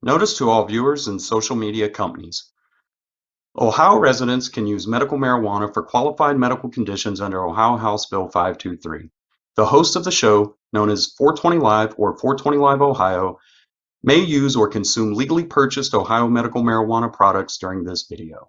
Notice to all viewers and social media companies. Ohio residents can use medical marijuana for qualified medical conditions under Ohio House Bill 523. The host of the show, known as 420 Live or 420 Live Ohio, may use or consume legally purchased Ohio medical marijuana products during this video.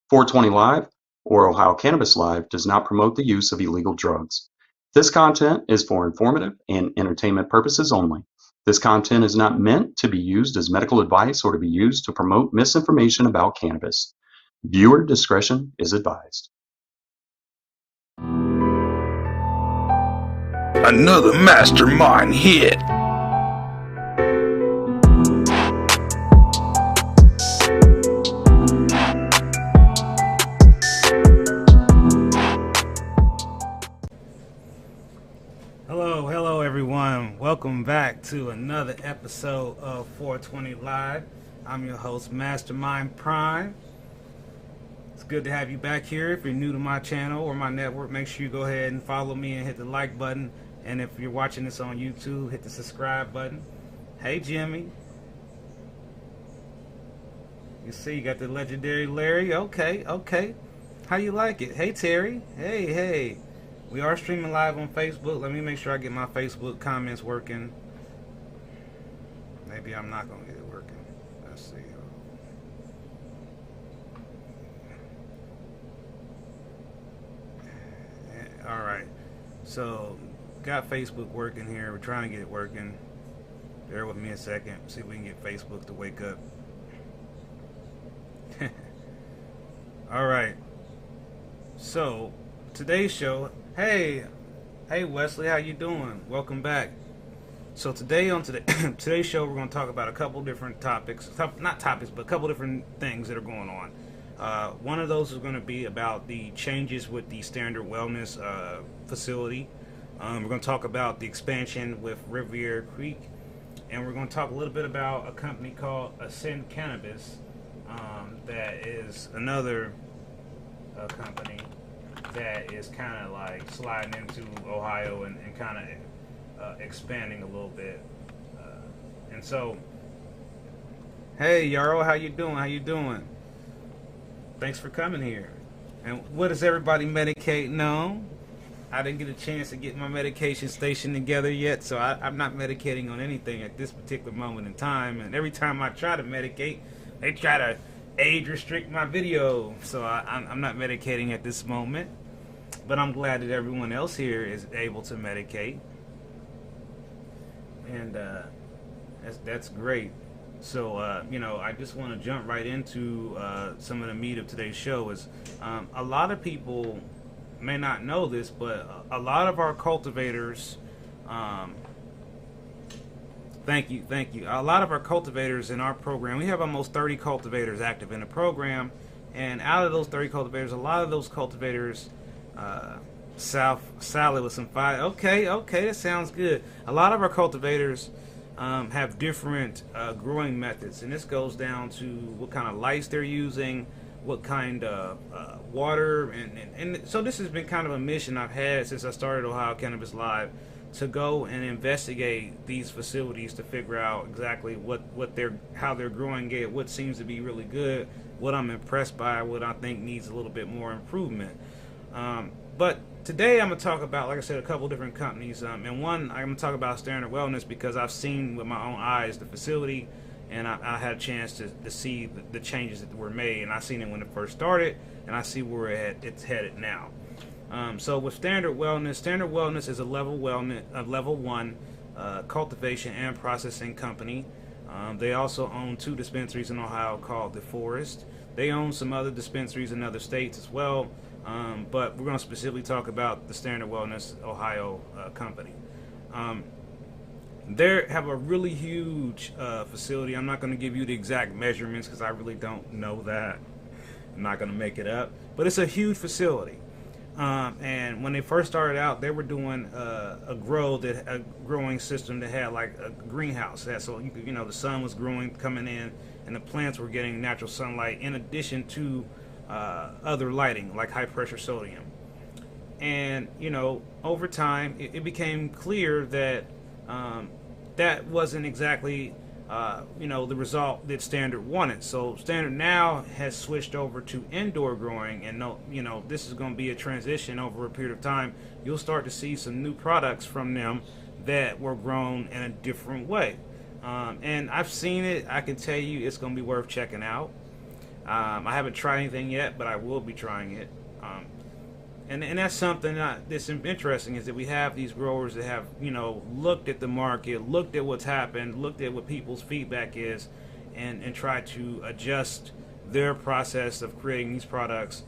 420 Live or Ohio Cannabis Live does not promote the use of illegal drugs. This content is for informative and entertainment purposes only. This content is not meant to be used as medical advice or to be used to promote misinformation about cannabis. Viewer discretion is advised. Another Mastamynd hit. Hello everyone. Welcome back to another episode of 420 Live. I'm your host, Mastamynd Prime. It's good to have you back here. If you're new to my channel or my network, make sure you go ahead and follow me and hit the like button. And if you're watching this on YouTube, hit the subscribe button. Hey Jimmy. You see, you got the legendary Larry. Okay. How you like it? Hey Terry. Hey. We are streaming live on Facebook. Let me make sure I get my Facebook comments working. Maybe I'm not going to get it working. Let's see. Alright. So, got Facebook working here. We're trying to get it working. Bear with me a second. See if we can get Facebook to wake up. Alright. So, today's show... Hey Wesley, how you doing? Welcome back. So today's show, we're going to talk about a couple different topics. Not topics, but a couple different things that are going on. One of those is going to be about the changes with the Standard Wellness facility. We're going to talk about the expansion with Rivera Creek. And we're going to talk a little bit about a company called Ascend Cannabis. That is another company that is kind of like sliding into Ohio and kind of expanding a little bit. And so, hey Yarrow, how you doing? Thanks for coming here. And what is everybody medicating on? I didn't get a chance to get my medication station together yet, so I'm not medicating on anything at this particular moment in time. And every time I try to medicate, they try to age restrict my video, so I'm not medicating at this moment. But I'm glad that everyone else here is able to medicate, and that's great. So I just want to jump right into some of the meat of today's show. Is a lot of people may not know this, but a lot of our cultivators, thank you. A lot of our cultivators in our program, we have almost 30 cultivators active in the program, and out of those 30 cultivators, a lot of those cultivators. Salad with some fire. Okay, that sounds good. A lot of our cultivators have different growing methods, and this goes down to what kind of lights they're using, what kind of water, and so this has been kind of a mission I've had since I started Ohio Cannabis Live, to go and investigate these facilities to figure out exactly how they're growing it, what seems to be really good, what I'm impressed by, what I think needs a little bit more improvement. But today I'm going to talk about, like I said, a couple different companies. And one, I'm going to talk about Standard Wellness because I've seen with my own eyes the facility, and I had a chance to see the changes that were made. And I seen it when it first started, and I see where it's headed now. So with Standard Wellness is a level 1 cultivation and processing company. They also own 2 dispensaries in Ohio called The Forest. They own some other dispensaries in other states as well. But we're going to specifically talk about the Standard Wellness Ohio company. They have a really huge facility. I'm not going to give you the exact measurements because I really don't know that. I'm not going to make it up. But it's a huge facility. And when they first started out, they were doing a growing system that had like a greenhouse. So the sun was coming in, and the plants were getting natural sunlight in addition to other lighting like high pressure sodium. And over time it became clear that that wasn't exactly the result that Standard wanted. So Standard now has switched over to indoor growing, and this is going to be a transition over a period of time. You'll start to see some new products from them that were grown in a different way. And I've seen it. I can tell you it's going to be worth checking out. I haven't tried anything yet, but I will be trying it. And that's something that's interesting, is that we have these growers that have, looked at the market, looked at what's happened, looked at what people's feedback is, and try to adjust their process of creating these products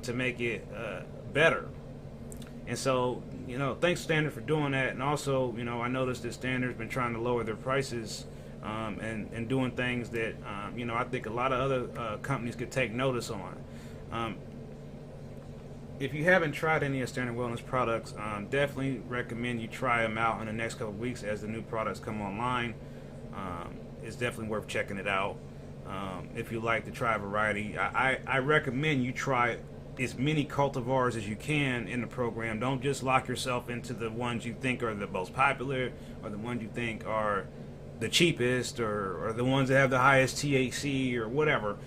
to make it better. And so, thanks Standard for doing that. And also, I noticed that Standard's been trying to lower their prices and doing things that, I think a lot of other companies could take notice on. If you haven't tried any of Standard Wellness products, definitely recommend you try them out in the next couple of weeks as the new products come online. It's definitely worth checking it out. If you like to try a variety, I recommend you try as many cultivars as you can in the program. Don't just lock yourself into the ones you think are the most popular, or the ones you think are the cheapest, or the ones that have the highest THC or whatever.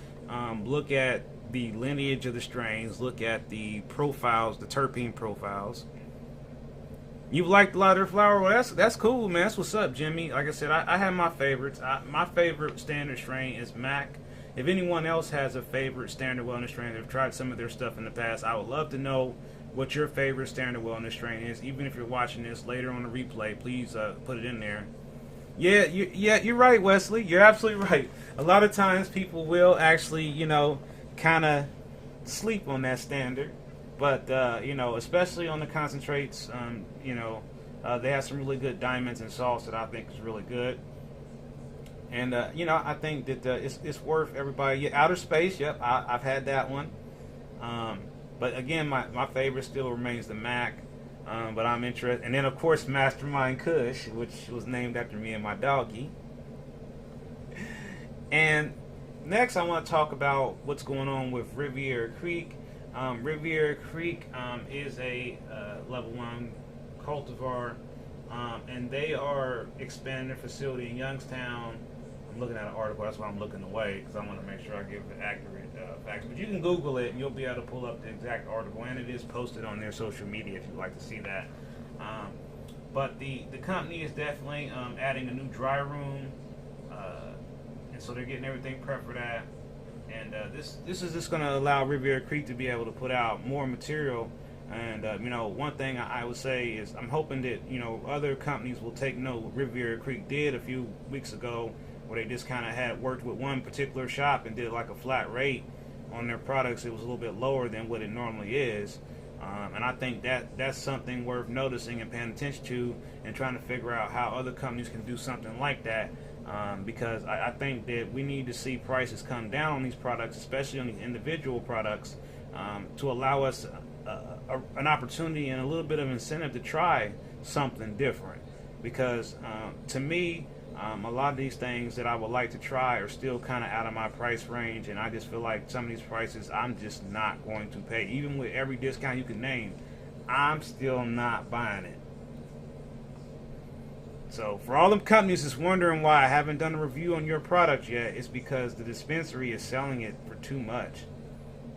Look at the lineage of the strains, look at the profiles, the terpene profiles. You've liked a lot of their flower? Well, that's cool, man. That's what's up, Jimmy. Like I said, I have my favorites. My favorite Standard strain is Mac. If anyone else has a favorite Standard Wellness strain, they've tried some of their stuff in the past, I would love to know what your favorite Standard Wellness strain is. Even if you're watching this later on the replay, please put it in there. Yeah, you're right, Wesley. You're absolutely right. A lot of times people will actually, kind of sleep on that Standard, but especially on the concentrates, they have some really good diamonds and salts that I think is really good. And I think that it's worth everybody. Yeah, Outer Space, yep, I've had that one. But again, my favorite still remains the Mac. But I'm interested, and then of course Mastamynd Kush, which was named after me and my doggy. And next, I want to talk about what's going on with Rivera Creek. Rivera Creek is a level 1 cultivar, and they are expanding their facility in Youngstown. I'm looking at an article, that's why I'm looking away, because I want to make sure I give the accurate facts. But you can Google it, and you'll be able to pull up the exact article, and it is posted on their social media if you'd like to see that. But the company is definitely adding a new dry room, and so they're getting everything prepped for that. And this is just going to allow Rivera Creek to be able to put out more material. And one thing I would say is I'm hoping that other companies will take note what Rivera Creek did a few weeks ago, where they just kind of had worked with one particular shop and did like a flat rate on their products. It was a little bit lower than what it normally is. And I think that's something worth noticing and paying attention to, and trying to figure out how other companies can do something like that. Because I think that we need to see prices come down on these products, especially on these individual products, to allow us an opportunity and a little bit of incentive to try something different. Because to me, a lot of these things that I would like to try are still kind of out of my price range, and I just feel like some of these prices I'm just not going to pay. Even with every discount you can name, I'm still not buying it. So for all them companies that's wondering why I haven't done a review on your product yet, it's because the dispensary is selling it for too much,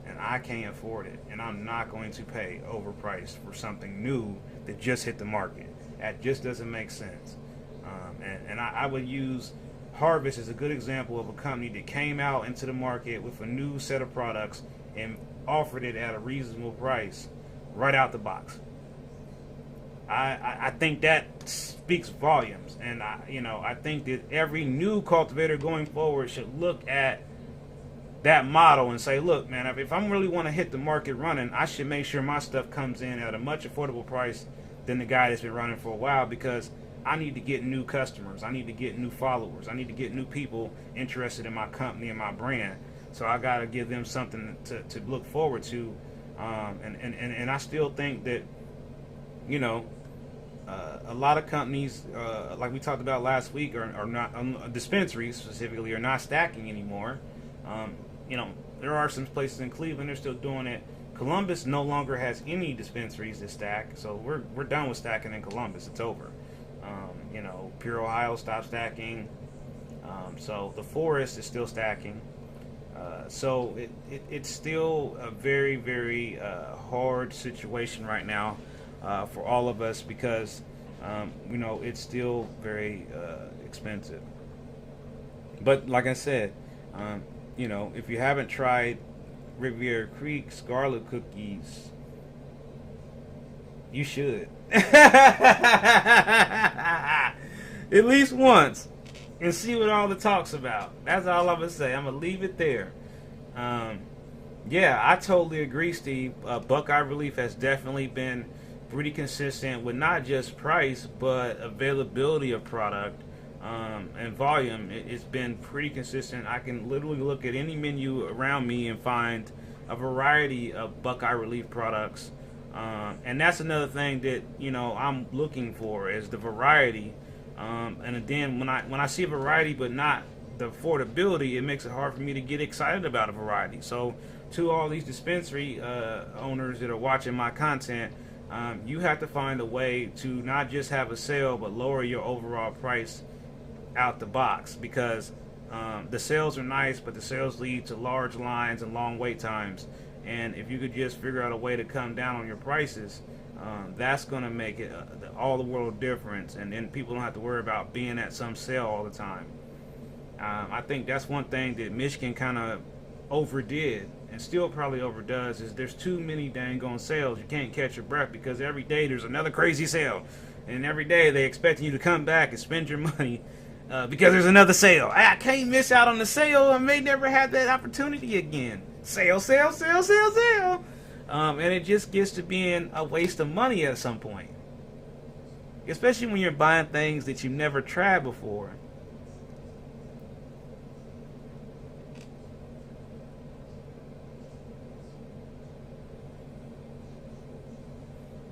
and I can't afford it, and I'm not going to pay overpriced for something new that just hit the market. That just doesn't make sense. And I would use Harvest as a good example of a company that came out into the market with a new set of products and offered it at a reasonable price right out the box. I think that speaks volumes, and I think that every new cultivator going forward should look at that model and say, look, man, if I really want to hit the market running, I should make sure my stuff comes in at a much affordable price than the guy that's been running for a while, because I need to get new customers. I need to get new followers. I need to get new people interested in my company and my brand. So I got to give them something to look forward to. And I still think that, a lot of companies, like we talked about last week, are not, dispensaries specifically, are not stacking anymore. There are some places in Cleveland they're still doing it. Columbus no longer has any dispensaries that stack, so we're done with stacking in Columbus. It's over. Pure Ohio stopped stacking. So the forest is still stacking. So it's still a very, very hard situation right now for all of us because, it's still very expensive. But like I said, if you haven't tried Rivera Creek's garlic cookies, you should. At least once. And see what all the talk's about. That's all I'm going to say. I'm going to leave it there. Yeah, I totally agree, Steve. Buckeye Relief has definitely been pretty consistent with not just price, but availability of product and volume. It's been pretty consistent. I can literally look at any menu around me and find a variety of Buckeye Relief products. And that's another thing that, I'm looking for is the variety. And then when I see a variety but not the affordability, it makes it hard for me to get excited about a variety. So to all these dispensary owners that are watching my content, you have to find a way to not just have a sale but lower your overall price out the box, because the sales are nice, but the sales lead to large lines and long wait times. And if you could just figure out a way to come down on your prices, that's going to make it all the world of difference. And then people don't have to worry about being at some sale all the time. I think that's one thing that Michigan kind of overdid and still probably overdoes, is there's too many dang on sales. You can't catch your breath because every day there's another crazy sale. And every day they expecting you to come back and spend your money because there's another sale. I can't miss out on the sale. I may never have that opportunity again. Sale, sale, sale, sale, sale. And it just gets to being a waste of money at some point. Especially when you're buying things that you've never tried before.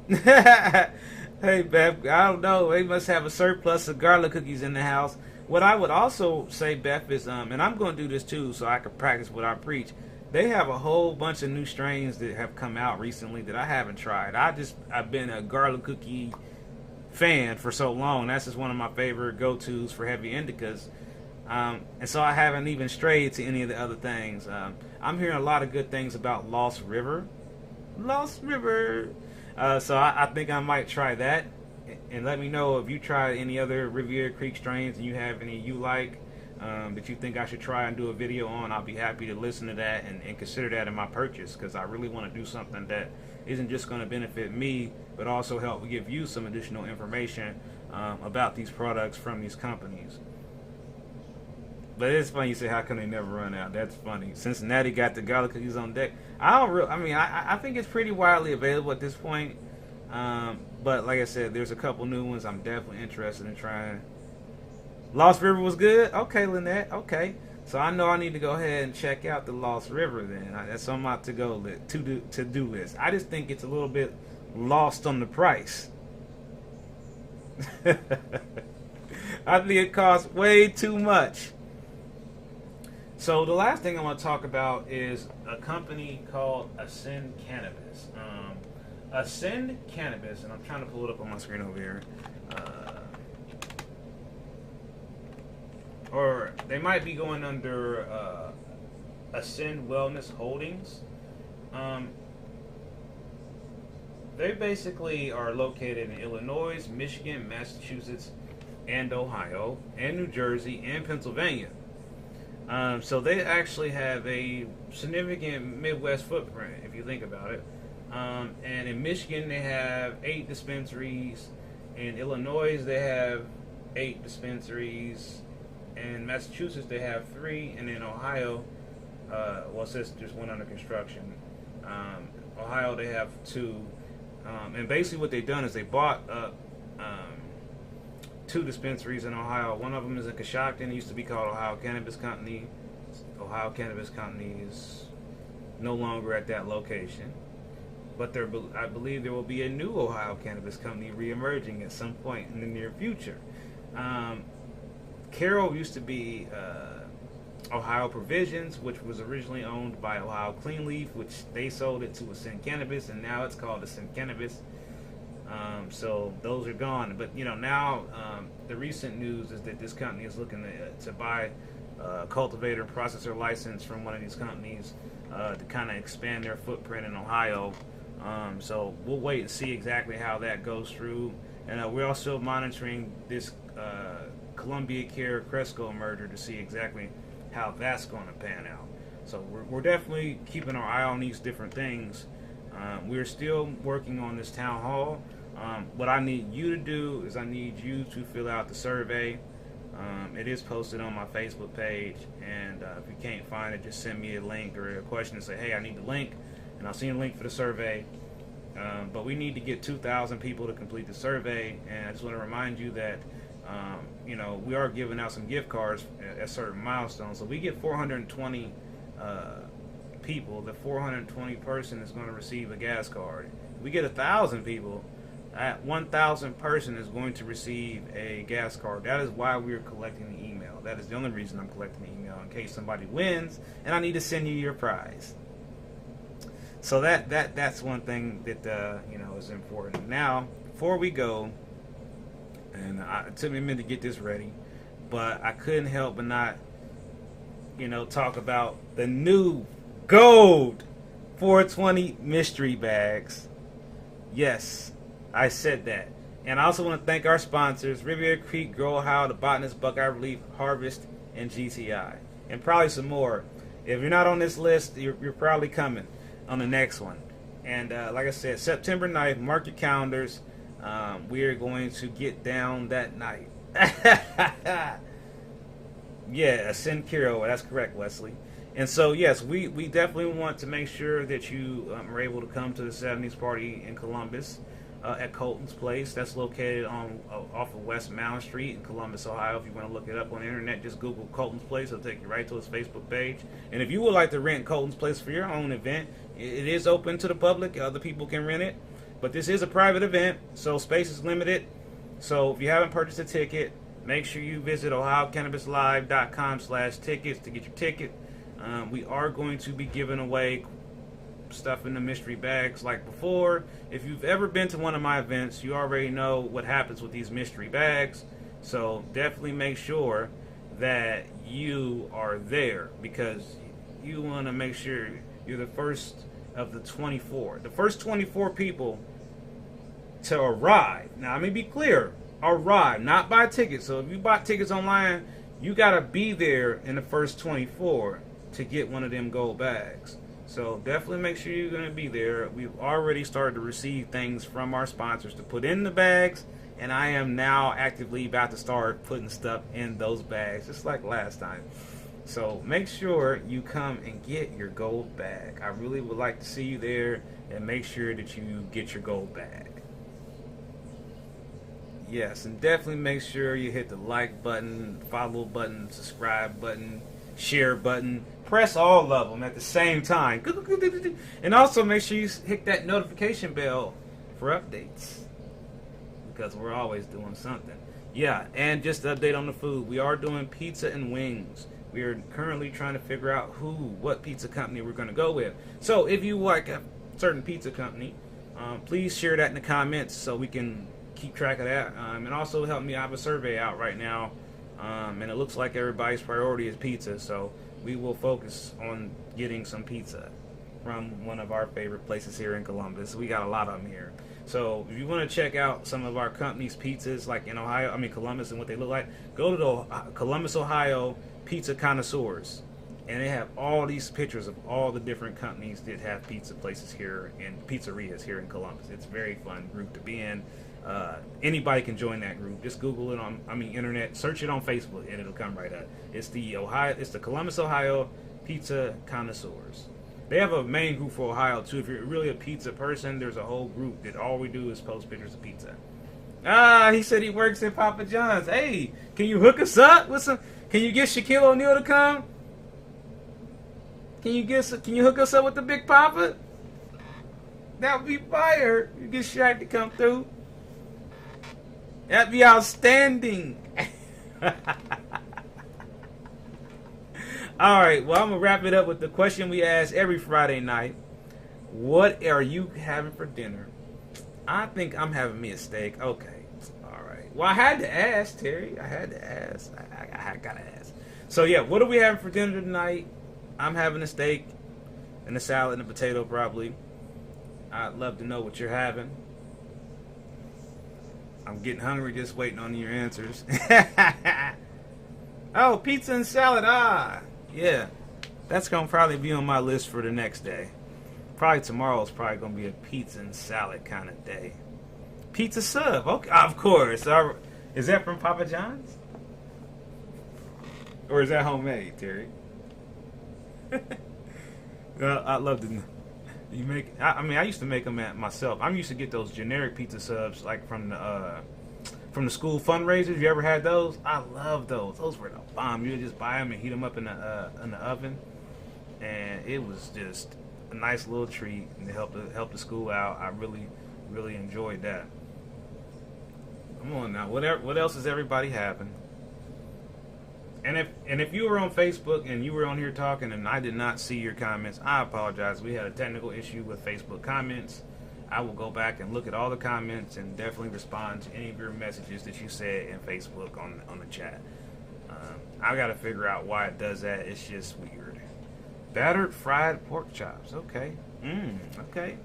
Hey, Beth, I don't know. They must have a surplus of garlic cookies in the house. What I would also say, Beth, is, and I'm going to do this too so I can practice what I preach. They have a whole bunch of new strains that have come out recently that I haven't tried. I've been a garlic cookie fan for so long. That's just one of my favorite go-tos for heavy indicas. And so I haven't even strayed to any of the other things. I'm hearing a lot of good things about Lost River. Lost River. So I think I might try that. And let me know if you try any other Rivera Creek strains and you have any you like that you think I should try and do a video on. I'll be happy to listen to that and consider that in my purchase, because I really want to do something that isn't just going to benefit me, but also help give you some additional information about these products from these companies. But it's funny you say, how come they never run out? That's funny. Cincinnati got the garlic cookies on deck. I think it's pretty widely available at this point. But like I said, there's a couple new ones I'm definitely interested in trying. Lost River was good? Okay, Lynette. Okay. So I know I need to go ahead and check out the Lost River then. That's on my to-do list. I just think it's a little bit lost on the price. I think it costs way too much. So the last thing I want to talk about is a company called Ascend Cannabis. Ascend Cannabis, and I'm trying to pull it up on my screen over here. Or they might be going under Ascend Wellness Holdings. They basically are located in Illinois, Michigan, Massachusetts, and Ohio, and New Jersey, and Pennsylvania. So they actually have a significant Midwest footprint, if you think about it. And in Michigan, they have 8 dispensaries. In Illinois, they have 8 dispensaries. In Massachusetts, they have 3. And in Ohio, it says there's 1 under construction. Ohio, they have 2. And basically what they've done is they bought up 2 dispensaries in Ohio. One of them is in Coshocton. It used to be called Ohio Cannabis Company. Ohio Cannabis Company is no longer at that location. But I believe there will be a new Ohio Cannabis Company re-emerging at some point in the near future. Carroll used to be Ohio Provisions, which was originally owned by Ohio Clean Leaf, which they sold it to Ascend Cannabis, and now it's called Ascend Cannabis. So those are gone. But now the recent news is that this company is looking to buy a cultivator and processor license from one of these companies to kind of expand their footprint in Ohio. So we'll wait and see exactly how that goes through. And we're also monitoring this Columbia Care Cresco merger to see exactly how that's going to pan out. So we're definitely keeping our eye on these different things. We're still working on this town hall. What I need you to do is I need you to fill out the survey. It is posted on my Facebook page, and if you can't find it, just send me a link or a question and say, hey, I need the link, and I'll send you a link for the survey. But we need to get 2,000 people to complete the survey, and I just want to remind you that we are giving out some gift cards at certain milestones. So we get 420 people. The 420 person is going to receive a gas card. If we get 1,000 people, that 1,000 person is going to receive a gas card. That is why we're collecting the email. That is the only reason I'm collecting the email, in case somebody wins and I need to send you your prize. So that's one thing that is important. Now, before we go, and it took me a minute to get this ready, but I couldn't help but not, talk about the new gold 420 mystery bags. Yes, I said that. And I also want to thank our sponsors, Rivera Creek, Grow Ohio, The Botanist, Buckeye Relief, Harvest, and GTI. And probably some more. If you're not on this list, you're probably coming on the next one. And like I said, September 9th, mark your calendars. We are going to get down that night. Yeah, send Kiro. That's correct, Wesley. And so, yes, we definitely want to make sure that you are able to come to the 70s party in Columbus at Colton's Place. That's located off of West Mound Street in Columbus, Ohio. If you want to look it up on the internet, just Google Colton's Place. It'll take you right to his Facebook page. And if you would like to rent Colton's Place for your own event, it is open to the public. Other people can rent it. But this is a private event, so space is limited. So if you haven't purchased a ticket, make sure you visit OhioCannabisLive.com/tickets to get your ticket. We are going to be giving away stuff in the mystery bags like before. If you've ever been to one of my events, you already know what happens with these mystery bags. So definitely make sure that you are there, because you want to make sure you're the first of the 24. The first 24 people to arrive. Now, let me be clear. Arrive, not buy tickets. So if you bought tickets online, you got to be there in the first 24 to get one of them gold bags. So definitely make sure you're going to be there. We've already started to receive things from our sponsors to put in the bags, and I am now actively about to start putting stuff in those bags, just like last time. So make sure you come and get your gold bag. I really would like to see you there, and make sure that you get your gold bag. Yes, and definitely make sure you hit the like button, follow button, subscribe button, share button. Press all of them at the same time. And also make sure you hit that notification bell for updates, because we're always doing something. Yeah, and just to update on the food, we are doing pizza and wings. We are currently trying to figure out what pizza company we're going to go with. So if you like a certain pizza company, please share that in the comments so we can keep track of that. And also help me. I have a survey out right now, and it looks like everybody's priority is pizza. So we will focus on getting some pizza from one of our favorite places here in Columbus. We got a lot of them here. So if you want to check out some of our company's pizzas, like in Columbus, and what they look like, go to the Columbus, Ohio Pizza Connoisseurs, and they have all these pictures of all the different companies that have pizza places here and pizzerias here in Columbus. It's a very fun group to be in. Anybody can join that group. Just Google it on internet, search it on Facebook, and it'll come right up. It's the Columbus, Ohio Pizza Connoisseurs. They have a main group for Ohio too. If you're really a pizza person, there's a whole group that all we do is post pictures of pizza. He said he works at Papa John's. Hey, can you hook us up with some? Can you get Shaquille O'Neal to come? Can you hook us up with the Big Papa? That would be fire. You get Shaq to come through. That'd be outstanding. All right, well, I'm going to wrap it up with the question we ask every Friday night. What are you having for dinner? I think I'm having me a steak. Okay. All right. Well, I had to ask, Terry. I had to ask. I gotta ask. So, yeah, what are we having for dinner tonight? I'm having a steak and a salad and a potato, probably. I'd love to know what you're having. I'm getting hungry just waiting on your answers. Oh, pizza and salad. Ah, yeah. That's going to probably be on my list for the next day. Probably tomorrow's probably going to be a pizza and salad kind of day. Pizza sub. Okay, of course. Is that from Papa John's? Or is that homemade, Terry? Well, I'd love to know. You make? I mean, I used to make them myself. I'm used to get those generic pizza subs, like from the school fundraisers. You ever had those? I love those. Those were the bomb. You would just buy them and heat them up in the oven, and it was just a nice little treat and to help the school out. I really enjoyed that. Come on now, what else is everybody having? And if you were on Facebook and you were on here talking and I did not see your comments, I apologize. We had a technical issue with Facebook comments. I will go back and look at all the comments and definitely respond to any of your messages that you said in Facebook on the chat. I got to figure out why it does that. It's just weird. Battered fried pork chops. Okay. Okay.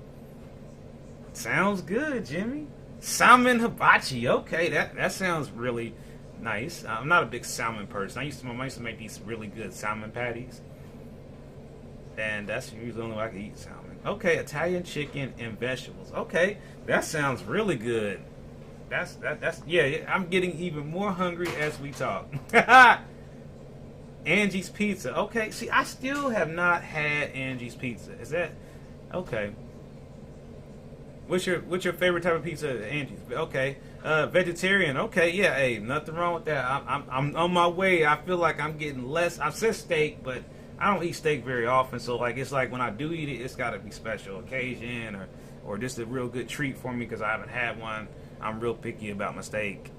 Sounds good, Jimmy. Salmon hibachi. Okay, that sounds really nice. I'm not a big salmon person. I used to make these really good salmon patties, and that's usually the only way I can eat salmon. Okay, Italian chicken and vegetables. Okay, that sounds really good. That's yeah. I'm getting even more hungry as we talk. Angie's Pizza. Okay, see, I still have not had Angie's Pizza. Is that okay? What's your favorite type of pizza, Angie's? Okay, vegetarian. Okay, yeah. Hey, nothing wrong with that. I'm on my way. I feel like I'm getting less. I said steak, but I don't eat steak very often. So like, it's like when I do eat it, it's got to be special occasion or just a real good treat for me because I haven't had one. I'm real picky about my steak.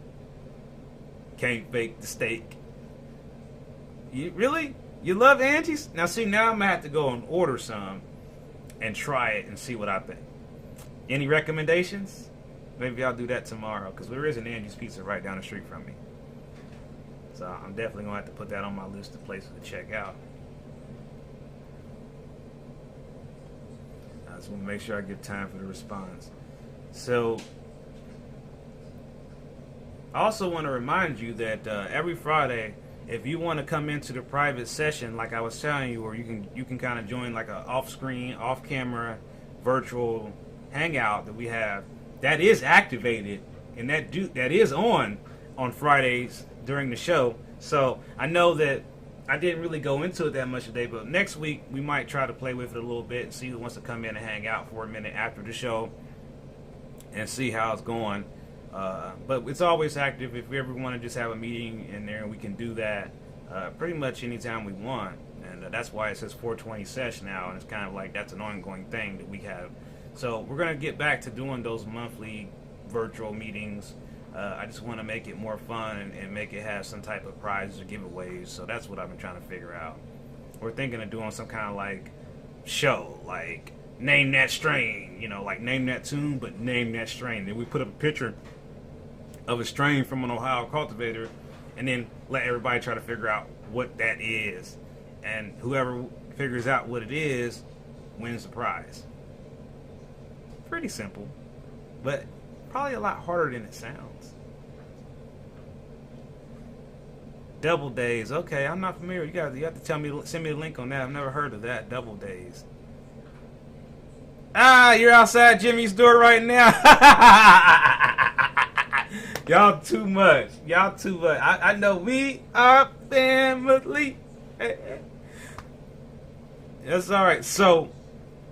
Can't bake the steak. You really? You love Angie's? Now see, now I'm gonna have to go and order some and try it and see what I think. Any recommendations? Maybe I'll do that tomorrow because there is an Angie's Pizza right down the street from me. So I'm definitely going to have to put that on my list of places to check out. I just want to make sure I give time for the response. So I also want to remind you that every Friday, if you want to come into the private session, like I was telling you, or you can kind of join like a off-screen, off-camera, virtual hangout that we have that is activated and that is on Fridays during the show. So I know that I didn't really go into it that much today, but next week we might try to play with it a little bit and see who wants to come in and hang out for a minute after the show and see how it's going. But it's always active. If we ever want to just have a meeting in there, we can do that pretty much anytime we want. And that's why it says 420 sesh now, and it's kind of like that's an ongoing thing that we have. So we're going to get back to doing those monthly virtual meetings. I just want to make it more fun and make it have some type of prizes or giveaways. So that's what I've been trying to figure out. We're thinking of doing some kind of like show, like name that strain, like name that tune, but name that strain. Then we put up a picture of a strain from an Ohio cultivator and then let everybody try to figure out what that is. And whoever figures out what it is wins the prize. Pretty simple, but probably a lot harder than it sounds. Double Days. Okay, I'm not familiar. You have to send me the link on that. I've never heard of that. Double Days. You're outside Jimmy's door right now. Y'all too much. I know we are family. That's all right. So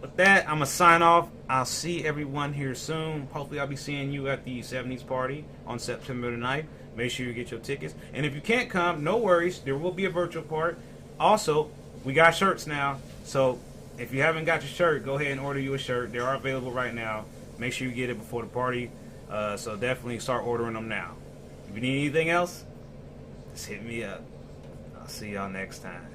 with that, I'm going to sign off. I'll see everyone here soon. Hopefully I'll be seeing you at the 70s party on September the 9th. Make sure you get your tickets. And if you can't come, no worries. There will be a virtual part. Also, we got shirts now. So if you haven't got your shirt, go ahead and order you a shirt. They are available right now. Make sure you get it before the party. So definitely start ordering them now. If you need anything else, just hit me up. I'll see y'all next time.